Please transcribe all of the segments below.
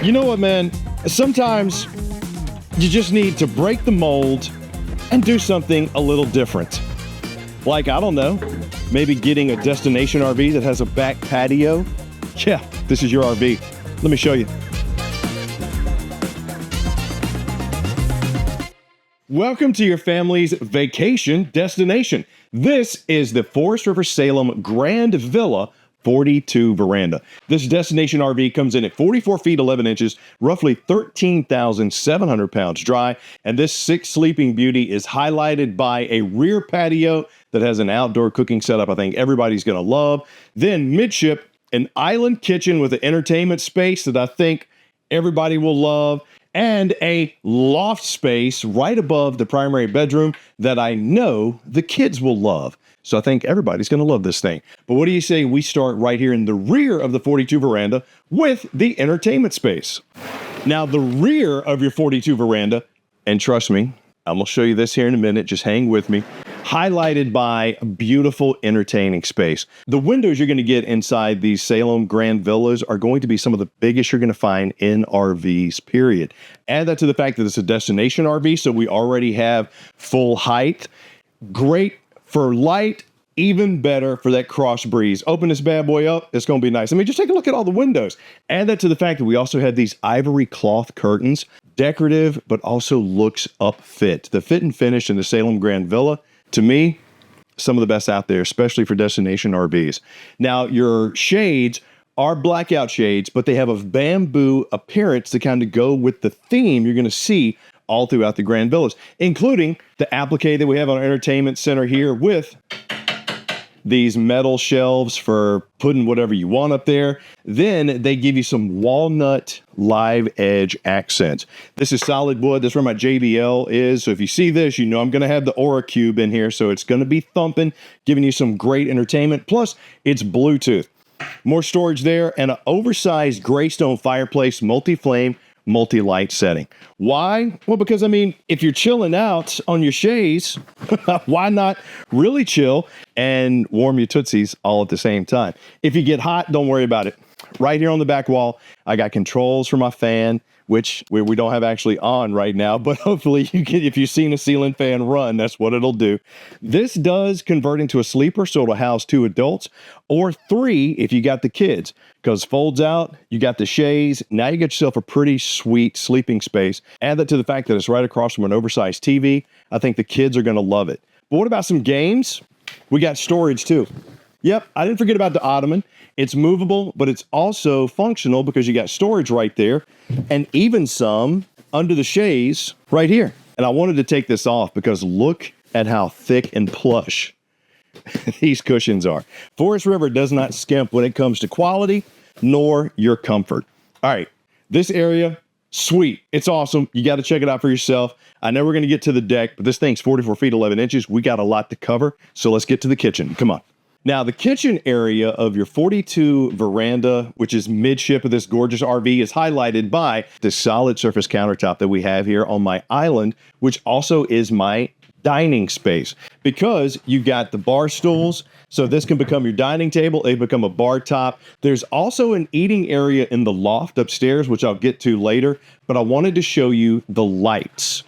You know what, man? Sometimes you just need to break the mold and do something a little different. Like, I don't know, maybe getting a destination RV that has a back patio. Yeah, this is your RV. Let me show you. Welcome to your family's vacation destination. This is the Forest River Salem Grand Villa 42 Veranda. This destination RV comes in at 44 feet 11 inches, roughly 13,700 pounds dry, and this 6 sleeping beauty is highlighted by a rear patio that has an outdoor cooking setup I think everybody's going to love. Then midship, an island kitchen with an entertainment space that I think everybody will love, and a loft space right above the primary bedroom that I know the kids will love. So I think everybody's going to love this thing. But what do you say we start right here in the rear of the 42 Veranda with the entertainment space? Now, the rear of your 42 Veranda, and trust me, I'm going to show you this here in a minute, just hang with me, highlighted by a beautiful entertaining space. The windows you're going to get inside these Salem Grand Villas are going to be some of the biggest you're going to find in RVs, period. Add that to the fact that it's a destination RV, so we already have full height. Great for light, even better for that cross breeze. Open this bad boy up, it's going to be nice. I mean, just take a look at all the windows. Add that to the fact that we also have these ivory cloth curtains, decorative, but also looks upfit. The fit and finish in the Salem Grand Villa, to me, some of the best out there, especially for destination RVs. Now, your shades are blackout shades, but they have a bamboo appearance to kind of go with the theme you're going to see all throughout the Grand Villas, including the applique that we have on our entertainment center here with these metal shelves for putting whatever you want up there. Then they give you some walnut live edge accents. This is solid wood. That's where my JBL is. So if you see this, you know I'm going to have the Aura Cube in here. So it's going to be thumping, giving you some great entertainment. Plus, it's Bluetooth. More storage there and an oversized Greystone fireplace, multi-flame, multi-light setting. Why? Well, because I mean, if you're chilling out on your chaise, why not really chill and warm your tootsies all at the same time? If you get hot, don't worry about it. Right here on the back wall, I got controls for my fan, which we don't have actually on right now, but hopefully you can, if you've seen a ceiling fan run, that's what it'll do. This does convert into a sleeper, so it'll house 2 adults or 3 if you got the kids, because folds out, you got the chaise, now you get yourself a pretty sweet sleeping space. Add that to the fact that it's right across from an oversized TV. I think the kids are going to love it. But what about some games? We got storage too. Yep, I didn't forget about the ottoman. It's movable, but it's also functional because you got storage right there and even some under the chaise right here. And I wanted to take this off because look at how thick and plush these cushions are. Forest River does not skimp when it comes to quality nor your comfort. All right, this area, sweet. It's awesome. You got to check it out for yourself. I know we're going to get to the deck, but this thing's 44 feet 11 inches. We got a lot to cover, so let's get to the kitchen. Come on. Now, the kitchen area of your 42 Veranda, which is midship of this gorgeous RV, is highlighted by this solid surface countertop that we have here on my island, which also is my dining space, because you got the bar stools. So this can become your dining table. They become a bar top. There's also an eating area in the loft upstairs, which I'll get to later, but I wanted to show you the lights.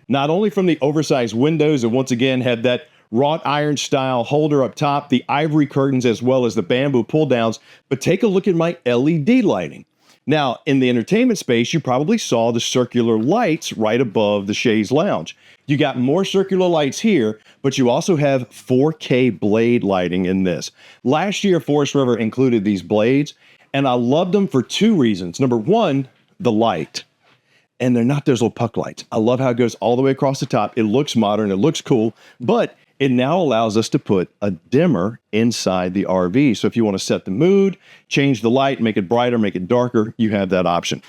Not only from the oversized windows, and once again have that wrought iron style holder up top, the ivory curtains, as well as the bamboo pull downs, but take a look at my LED lighting. Now, in the entertainment space, you probably saw the circular lights right above the chaise lounge. You got more circular lights here, but you also have 4K blade lighting in this. Last year, Forest River included these blades, and I loved them for 2 reasons. Number one, the light. And they're not those little puck lights. I love how it goes all the way across the top. It looks modern, it looks cool, but it now allows us to put a dimmer inside the RV. So if you want to set the mood, change the light, make it brighter, make it darker, you have that option.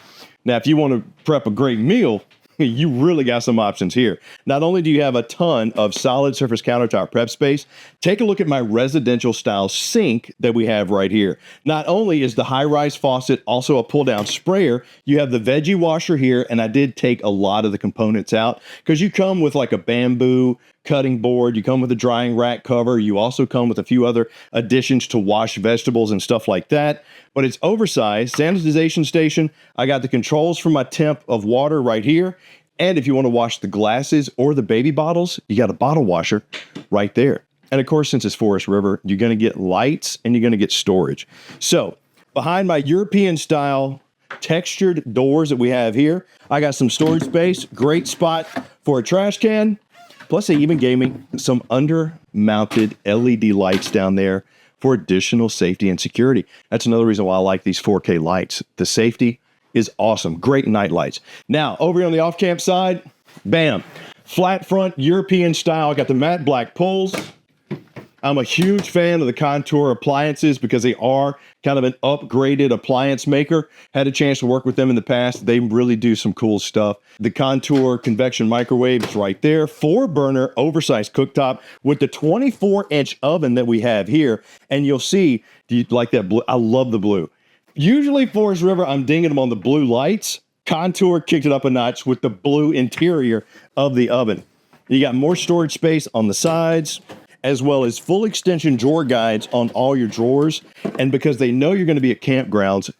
Now, if you want to prep a great meal, you really got some options here. Not only do you have a ton of solid surface countertop prep space, take a look at my residential style sink that we have right here. Not only is the high-rise faucet also a pull-down sprayer, you have the veggie washer here, and I did take a lot of the components out because you come with like a bamboo cutting board. You come with a drying rack cover. You also come with a few other additions to wash vegetables and stuff like that. But it's oversized. Sanitization station. I got the controls for my temp of water right here. And if you want to wash the glasses or the baby bottles, you got a bottle washer right there. And of course, since it's Forest River, you're going to get lights and you're going to get storage. So behind my European style textured doors that we have here, I got some storage space, great spot for a trash can. Plus they even gave me some under mounted LED lights down there for additional safety and security. That's another reason why I like these 4K lights. The safety is awesome. Great night lights. Now over here on the off-camp side, bam, flat front European style. Got the matte black pulls. I'm a huge fan of the Contour appliances because they are kind of an upgraded appliance maker. Had a chance to work with them in the past. They really do some cool stuff. The Contour convection microwave is right there. 4-burner oversized cooktop with the 24-inch oven that we have here. And you'll see, do you like that blue? I love the blue. Usually Forest River, I'm dinging them on the blue lights. Contour kicked it up a notch with the blue interior of the oven. You got more storage space on the sides, as well as full extension drawer guides on all your drawers. And because they know you're going to be at campgrounds,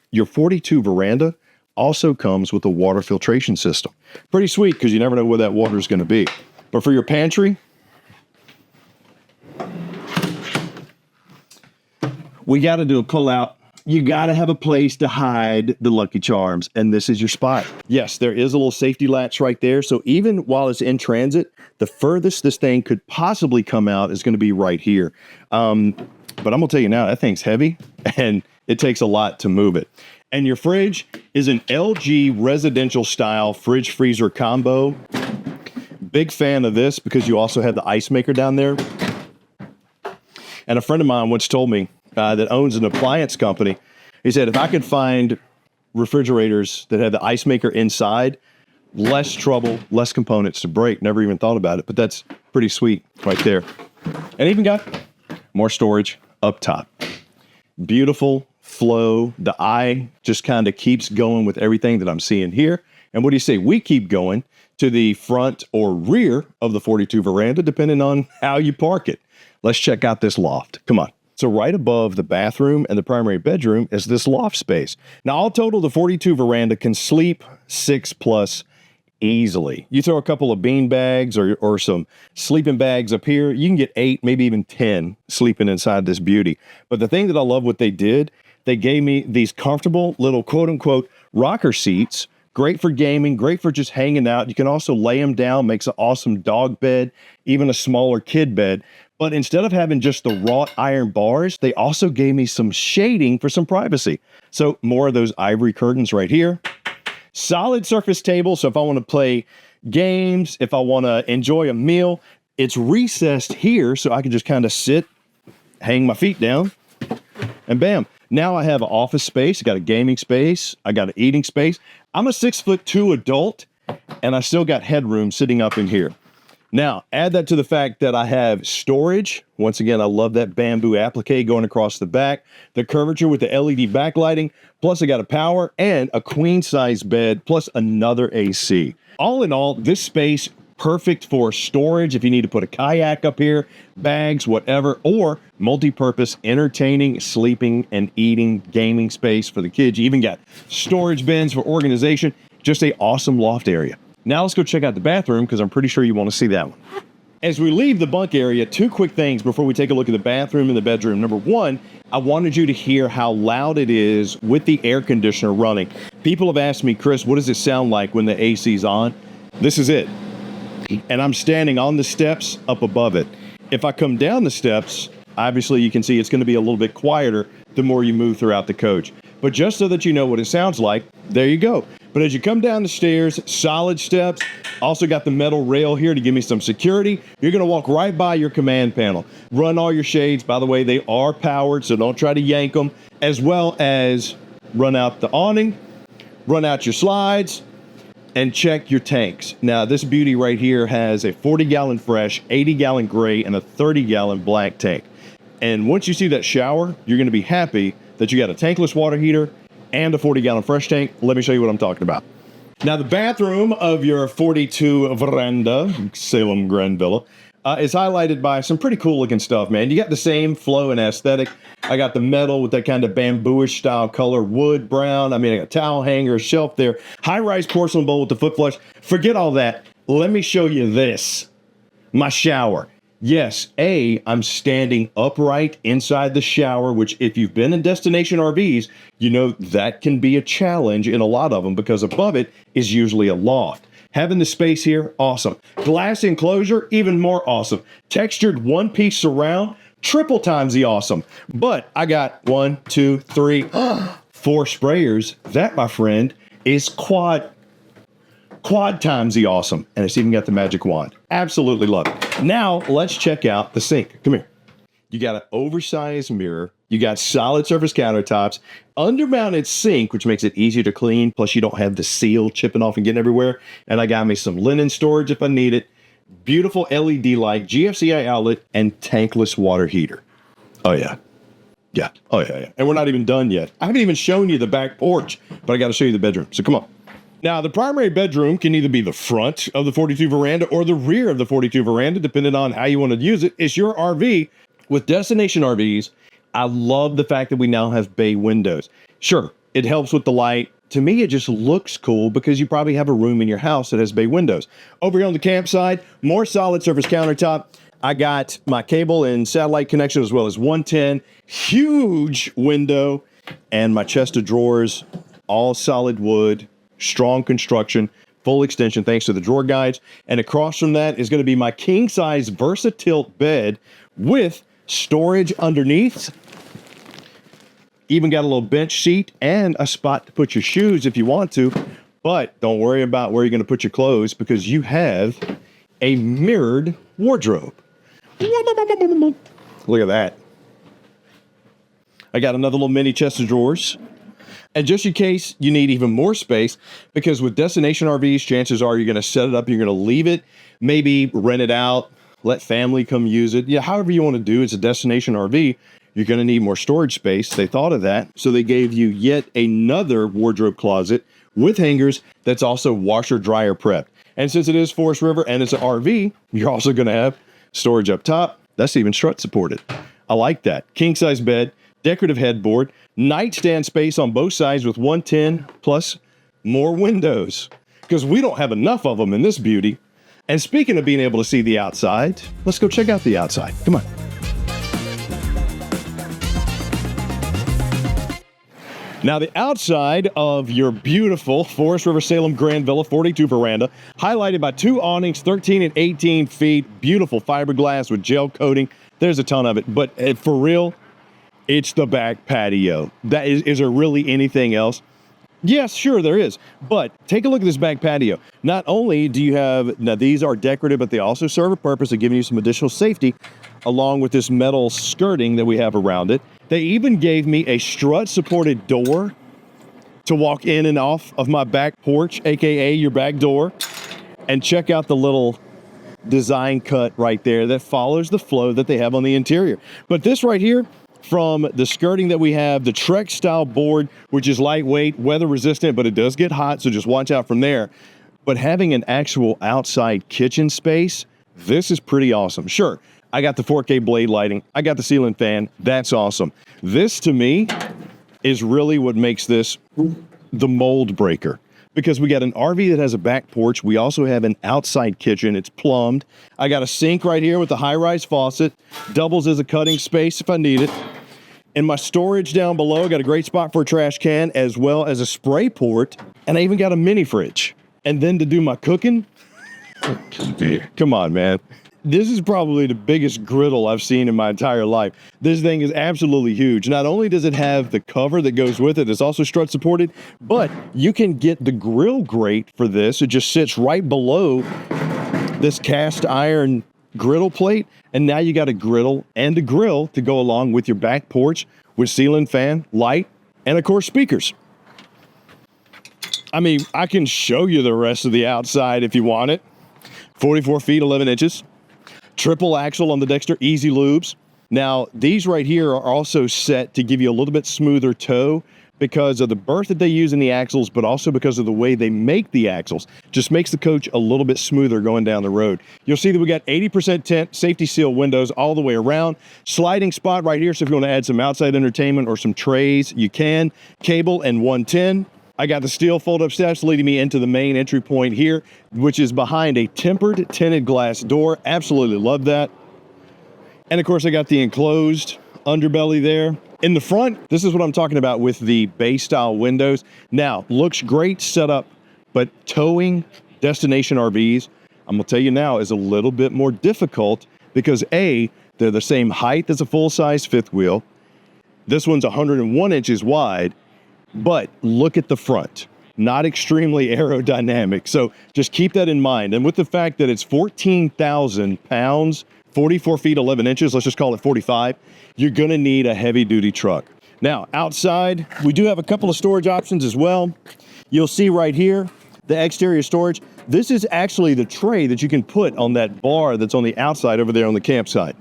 your 42 veranda also comes with a water filtration system. Pretty sweet because you never know where that water is going to be. But for your pantry, we got to do a pull out. You got to have a place to hide the Lucky Charms, and this is your spot. Yes, there is a little safety latch right there. So even while it's in transit, the furthest this thing could possibly come out is going to be right here. But I'm going to tell you now, that thing's heavy, and it takes a lot to move it. And your fridge is an LG residential style fridge freezer combo. Big fan of this because you also have the ice maker down there. And a friend of mine once told me, that owns an appliance company, he said, if I could find refrigerators that have the ice maker inside, less trouble, less components to break. Never even thought about it, but that's pretty sweet right there. And even got more storage up top. Beautiful flow. The eye just kind of keeps going with everything that I'm seeing here. And what do you say? We keep going to the front or rear of the 42 veranda, depending on how you park it. Let's check out this loft. Come on. So right above the bathroom and the primary bedroom is this loft space. Now, all total, the 42 veranda can sleep 6+ easily. You throw a couple of bean bags or some sleeping bags up here, you can get 8, maybe even 10 sleeping inside this beauty. But the thing that I love what they did, they gave me these comfortable little quote-unquote rocker seats. Great for gaming, great for just hanging out. You can also lay them down, makes an awesome dog bed, even a smaller kid bed. But instead of having just the wrought iron bars, they also gave me some shading for some privacy. So more of those ivory curtains right here. Solid surface table. So if I want to play games, if I want to enjoy a meal, it's recessed here. So I can just kind of sit, hang my feet down, and bam. Now I have an office space. I got a gaming space. I got an eating space. I'm a 6'2" adult, and I still got headroom sitting up in here. Now, add that to the fact that I have storage. Once again, I love that bamboo applique going across the back, the curvature with the LED backlighting, plus I got a power and a queen size bed, plus another AC. All in all, this space, perfect for storage if you need to put a kayak up here, bags, whatever, or multi-purpose entertaining, sleeping, and eating gaming space for the kids. You even got storage bins for organization, just an awesome loft area. Now let's go check out the bathroom because I'm pretty sure you want to see that one. As we leave the bunk area, 2 quick things before we take a look at the bathroom and the bedroom. Number one, I wanted you to hear how loud it is with the air conditioner running. People have asked me, Chris, what does it sound like when the AC's on? This is it. And I'm standing on the steps up above it. If I come down the steps, obviously you can see it's going to be a little bit quieter the more you move throughout the coach. But just so that you know what it sounds like, there you go. But as you come down the stairs, solid steps, also got the metal rail here to give me some security. You're going to walk right by your command panel. Run all your shades. By the way, they are powered, so don't try to yank them. As well as run out the awning, run out your slides, and check your tanks. Now, this beauty right here has a 40-gallon fresh, 80-gallon gray, and a 30-gallon black tank. And once you see that shower, you're going to be happy that you got a tankless water heater and a 40-gallon fresh tank. Let me show you what I'm talking about. Now, the bathroom of your 42 veranda, Salem Grand Villa, is highlighted by some pretty cool looking stuff, man. You got the same flow and aesthetic. I got the metal with that kind of bambooish style color, wood, brown. I mean, I got a towel hanger, a shelf there, high-rise porcelain bowl with the foot flush. Forget all that. Let me show you this. My shower. Yes, I'm standing upright inside the shower, which if you've been in destination RVs, you know that can be a challenge in a lot of them because above it is usually a loft. Having the space here, awesome. Glass enclosure, even more awesome. Textured one-piece surround, triple times the awesome. But I got 1, 2, 3, 4 sprayers. That, my friend, is quad times the awesome. And it's even got the magic wand. Absolutely love it. Now, let's check out the sink. Come here. You got an oversized mirror. You got solid surface countertops, undermounted sink, which makes it easier to clean. Plus, you don't have the seal chipping off and getting everywhere. And I got me some linen storage if I need it. Beautiful LED light, GFCI outlet, and tankless water heater. Oh, yeah. Yeah. Oh, yeah. And we're not even done yet. I haven't even shown you the back porch, but I got to show you the bedroom. So come on. Now, the primary bedroom can either be the front of the 42 veranda or the rear of the 42 veranda, depending on how you want to use it. It's your RV. With destination RVs, I love the fact that we now have bay windows. Sure, it helps with the light. To me, it just looks cool because you probably have a room in your house that has bay windows. Over here on the campsite, more solid surface countertop. I got my cable and satellite connection as well as 110, huge window, and my chest of drawers, all solid wood, strong construction, full extension thanks to the drawer guides. And across from that is going to be my king-size VersaTilt bed with storage underneath. Even got a little bench seat and a spot to put your shoes if you want to. But don't worry about where you're going to put your clothes because you have a mirrored wardrobe. Look at that. I got another little mini chest of drawers. And just in case you need even more space, because with destination RVs, chances are you're going to set it up, you're going to leave it, maybe rent it out, let family come use it. Yeah, however you want to do, it's a destination RV. You're going to need more storage space. They thought of that. So they gave you yet another wardrobe closet with hangers that's also washer dryer prepped. And since it is Forest River and it's an RV, you're also going to have storage up top. That's even strut supported. I like that. King size bed, decorative headboard, nightstand space on both sides with 110 plus more windows because we don't have enough of them in this beauty. And speaking of being able to see the outside, let's go check out the outside. Come on. Now, the outside of your beautiful Forest River Salem Grand Villa 42 veranda, highlighted by 2 awnings, 13 and 18 feet, beautiful fiberglass with gel coating. There's a ton of it, but for real, it's the back patio. That is there really anything else? Yes, sure there is, but take a look at this back patio. Not only do you have, now these are decorative, but they also serve a purpose of giving you some additional safety along with this metal skirting that we have around it. They even gave me a strut-supported door to walk in and off of my back porch, AKA your back door. And check out the little design cut right there that follows the flow that they have on the interior. But this right here, from the skirting that we have, the Trek style board, which is lightweight, weather resistant, but it does get hot, so just watch out from there. But having an actual outside kitchen space, this is pretty awesome. Sure, I got the 4K blade lighting, I got the ceiling fan, that's awesome. This to me is really what makes this the mold breaker. Because we got an RV that has a back porch. We also have an outside kitchen. It's plumbed. I got a sink right here with a high-rise faucet. Doubles as a cutting space if I need it. And my storage down below, got a great spot for a trash can as well as a spray port. And I even got a mini fridge. And then to do my cooking, come on, man. This is probably the biggest griddle I've seen in my entire life. This thing is absolutely huge. Not only does it have the cover that goes with it, it's also strut supported, but you can get the grill grate for this. It just sits right below this cast iron griddle plate. And now you got a griddle and a grill to go along with your back porch with ceiling fan, light, and of course speakers. I mean, I can show you the rest of the outside if you want it. 44 feet, 11 inches. Triple axle on the Dexter, easy lubes. Now, these right here are also set to give you a little bit smoother toe because of the berth that they use in the axles, but also because of the way they make the axles. Just makes the coach a little bit smoother going down the road. You'll see that we got 80% tint, safety seal windows all the way around. Sliding spot right here, so if you want to add some outside entertainment or some trays, you can. Cable and 110. I got the steel fold-up steps leading me into the main entry point here, which is behind a tempered tinted glass door. Absolutely love that. And of course, I got the enclosed underbelly there. In the front, this is what I'm talking about with the bay style windows. Now, looks great setup, but towing destination RVs, I'm gonna tell you now, is a little bit more difficult because A, they're the same height as a full-size fifth wheel. This one's 101 inches wide, but look at the front. Not extremely aerodynamic. So just keep that in mind. And with the fact that it's 14,000 pounds, 44 feet, 11 inches, let's just call it 45, you're gonna need a heavy duty truck. Now, outside, we do have a couple of storage options as well. You'll see right here, the exterior storage. This is actually the tray that you can put on that bar that's on the outside over there on the campsite.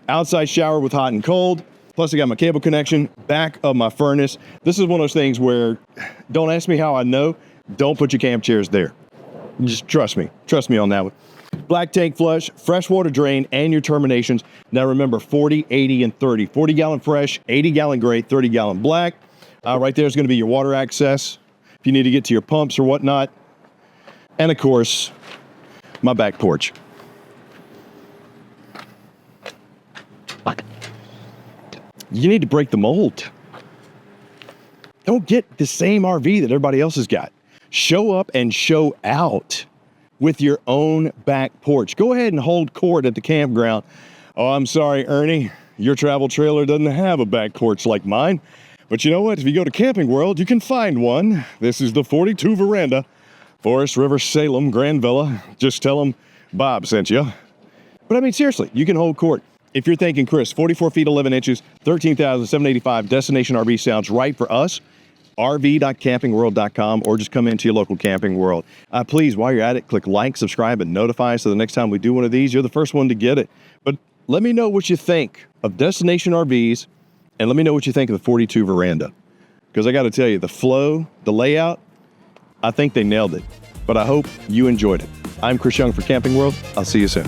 Outside shower with hot and cold. Plus I got my cable connection, back of my furnace. This is one of those things where, don't ask me how I know, don't put your camp chairs there. Just trust me on that one. Black tank flush, freshwater drain, and your terminations. Now remember, 40, 80, and 30. 40 gallon fresh, 80 gallon gray, 30 gallon black. Right there is gonna be your water access if you need to get to your pumps or whatnot. And of course, my back porch. You need to break the mold. Don't get the same RV that everybody else has got. Show up and show out with your own back porch. Go ahead and hold court at the campground. Oh, I'm sorry, Ernie, your travel trailer doesn't have a back porch like mine. But you know what? If you go to Camping World, you can find one. This is the 42 Veranda, Forest River, Salem, Grand Villa. Just tell them Bob sent you. But I mean, seriously, you can hold court. If you're thinking, Chris, 44 feet, 11 inches, 13,785, destination RV sounds right for us, rv.campingworld.com, or just come into your local Camping World. Please, while you're at it, click like, subscribe, and notify so the next time we do one of these, you're the first one to get it. But let me know what you think of destination RVs, and let me know what you think of the 42 Veranda. Because I got to tell you, the flow, the layout, I think they nailed it. But I hope you enjoyed it. I'm Chris Young for Camping World. I'll see you soon.